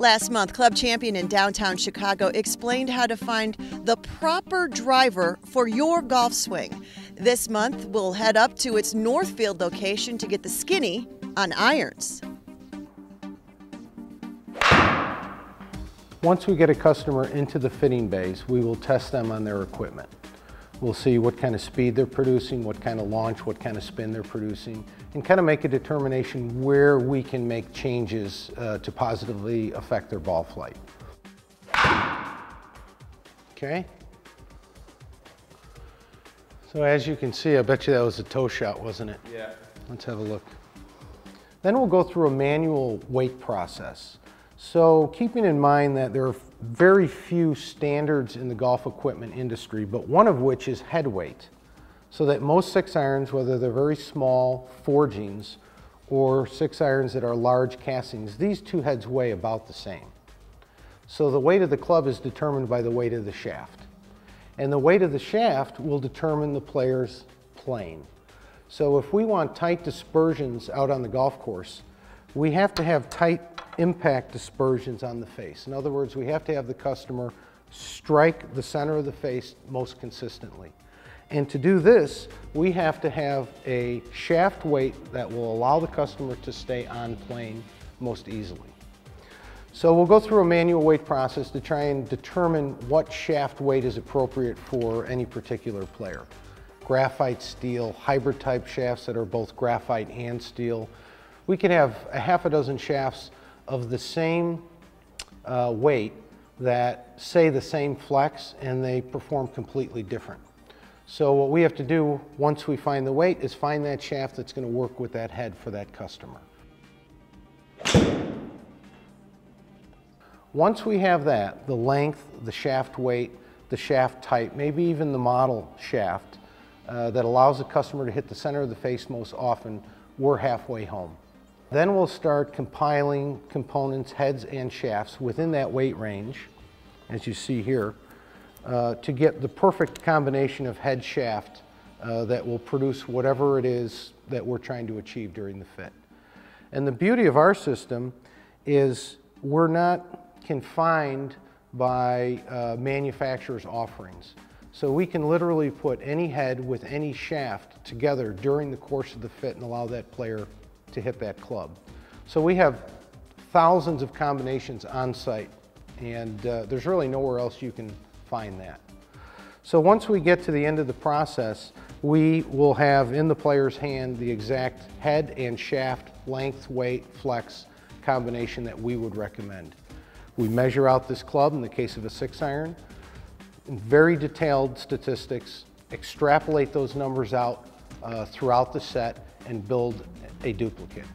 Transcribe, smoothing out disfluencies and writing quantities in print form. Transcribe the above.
Last month, Club Champion in downtown Chicago explained how to find the proper driver for your golf swing. This month, we'll head up to its Northfield location to get the skinny on irons. Once we get a customer into the fitting bays, we will test them on their equipment. We'll see what kind of speed they're producing, what kind of launch, what kind of spin they're producing, and kind of make a determination where we can make changes to positively affect their ball flight. Okay. So as you can see, I bet you that was a toe shot, wasn't it? Yeah. Let's have a look. Then we'll go through a manual weight process. So keeping in mind that there are very few standards in the golf equipment industry, but one of which is head weight. So that most 6-irons, whether they're very small forgings or 6-irons that are large castings, these two heads weigh about the same. So the weight of the club is determined by the weight of the shaft. And the weight of the shaft will determine the player's plane. So if we want tight dispersions out on the golf course, we have to have tight impact dispersions on the face. In other words, we have to have the customer strike the center of the face most consistently. And to do this, we have to have a shaft weight that will allow the customer to stay on plane most easily. So we'll go through a manual weight process to try and determine what shaft weight is appropriate for any particular player. Graphite steel, hybrid type shafts that are both graphite and steel. We can have a half a dozen shafts of the same weight that say the same flex, and they perform completely different. So what we have to do once we find the weight is find that shaft that's going to work with that head for that customer. Once we have that, the length, the shaft weight, the shaft type, maybe even the model shaft that allows the customer to hit the center of the face most often, we're halfway home. Then we'll start compiling components, heads and shafts within that weight range, as you see here, to get the perfect combination of head shaft that will produce whatever it is that we're trying to achieve during the fit. And the beauty of our system is we're not confined by manufacturer's offerings. So we can literally put any head with any shaft together during the course of the fit and allow that player to hit that club. So we have thousands of combinations on site, and there's really nowhere else you can find that. So once we get to the end of the process, we will have in the player's hand the exact head and shaft length, weight, flex combination that we would recommend. We measure out this club in the case of a 6-iron, very detailed statistics, extrapolate those numbers out throughout the set, and build a duplicate.